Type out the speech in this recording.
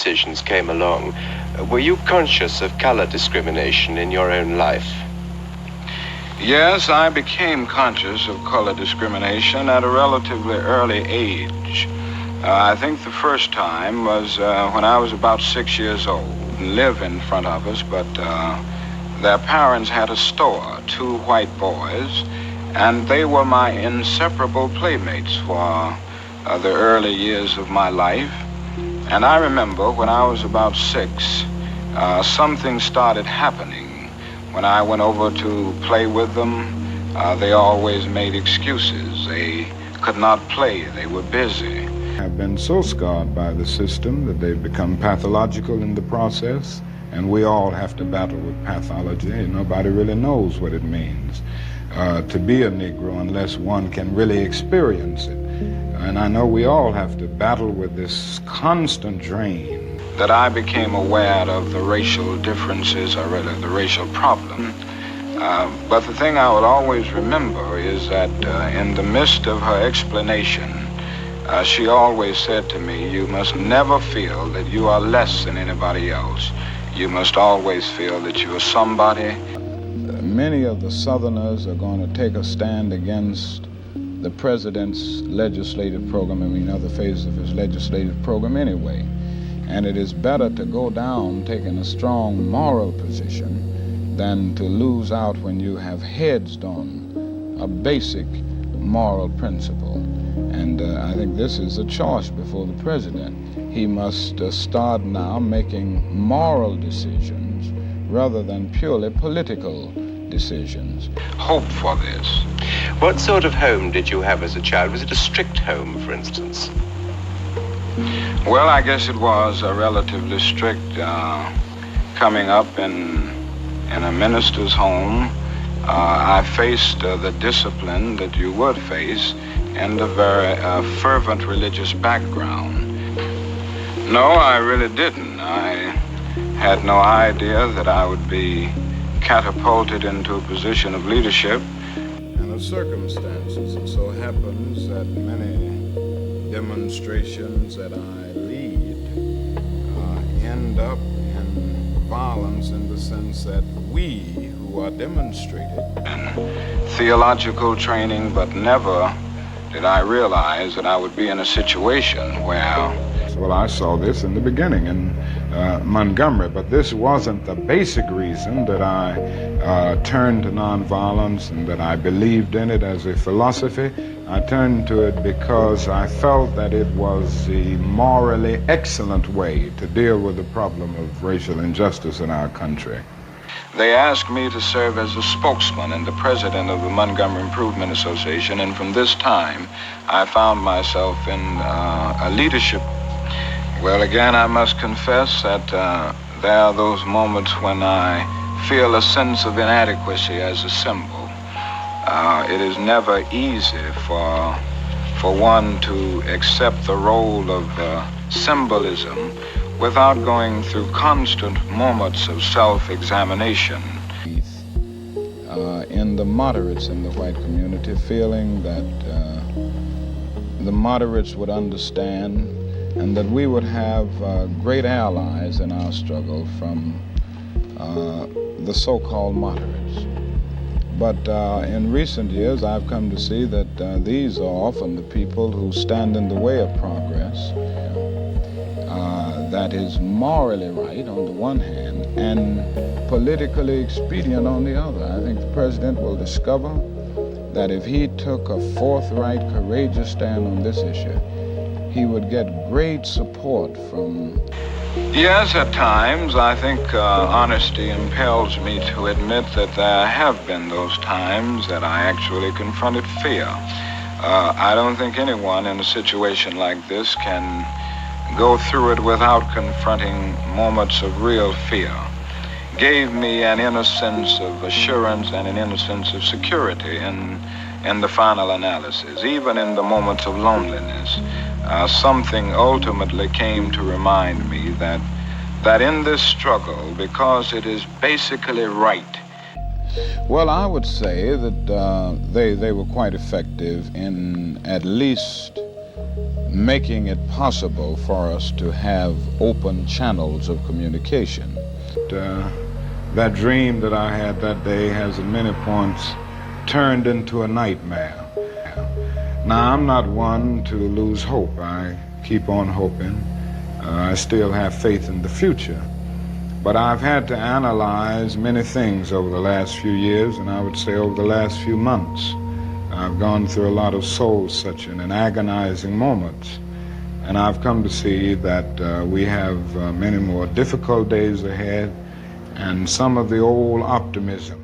decisions came along, were you conscious of color discrimination in your own life? Yes, I became conscious of color discrimination at a relatively early age. I think the first time was when I was about 6 years old. Live in front of us, but their parents had a store, 2 white boys, and they were my inseparable playmates for the early years of my life. And I remember when I was about 6, something started happening. When I went over to play with them, they always made excuses. They could not play, they were busy. Have been so scarred by the system that they've become pathological in the process, and we all have to battle with pathology, and nobody really knows what it means to be a Negro unless one can really experience it. And I know we all have to battle with this constant drain. That I became aware of the racial differences, or really the racial problem. But the thing I would always remember is that in the midst of her explanation, she always said to me, you must never feel that you are less than anybody else. You must always feel that you are somebody. Many of the Southerners are going to take a stand against the president's legislative program, other phases of his legislative program anyway. And it is better to go down taking a strong moral position than to lose out when you have hedged on a basic moral principle. And I think this is a choice before the president. He must start now making moral decisions rather than purely political decisions. Hope for this. What sort of home did you have as a child? Was it a strict home, for instance? Well, I guess it was a relatively strict coming up in a minister's home. I faced the discipline that you would face and a very fervent religious background. No, I really didn't. I had no idea that I would be catapulted into a position of leadership. And the circumstances, it so happens that many demonstrations that I lead end up in violence in the sense that we who are demonstrated. And theological training, but never did I realize that I would be in a situation where... Well, I saw this in the beginning in Montgomery, but this wasn't the basic reason that I turned to nonviolence and that I believed in it as a philosophy. I turned to it because I felt that it was the morally excellent way to deal with the problem of racial injustice in our country. They asked me to serve as a spokesman and the president of the Montgomery Improvement Association, and from this time, I found myself in a leadership. Well, again, I must confess that there are those moments when I feel a sense of inadequacy as a symbol. It is never easy for one to accept the role of symbolism without going through constant moments of self-examination. In the moderates in the white community, feeling that the moderates would understand and that we would have great allies in our struggle from the so-called moderates. But in recent years, I've come to see that these are often the people who stand in the way of progress. That is morally right on the one hand and politically expedient on the other. I think the president will discover that if he took a forthright, courageous stand on this issue, he would get great support from... Yes, at times, I think honesty impels me to admit that there have been those times that I actually confronted fear. I don't think anyone in a situation like this can go through it without confronting moments of real fear. Gave me an inner sense of assurance and an inner sense of security in the final analysis. Even in the moments of loneliness, something ultimately came to remind me that in this struggle, because it is basically right. Well, I would say that they were quite effective in at least making it possible for us to have open channels of communication. That dream that I had that day has at many points turned into a nightmare. Now, I'm not one to lose hope. I keep on hoping. I still have faith in the future. But I've had to analyze many things over the last few years, and I would say over the last few months. I've gone through a lot of soul-searching and agonizing moments, and I've come to see that we have many more difficult days ahead, and some of the old optimism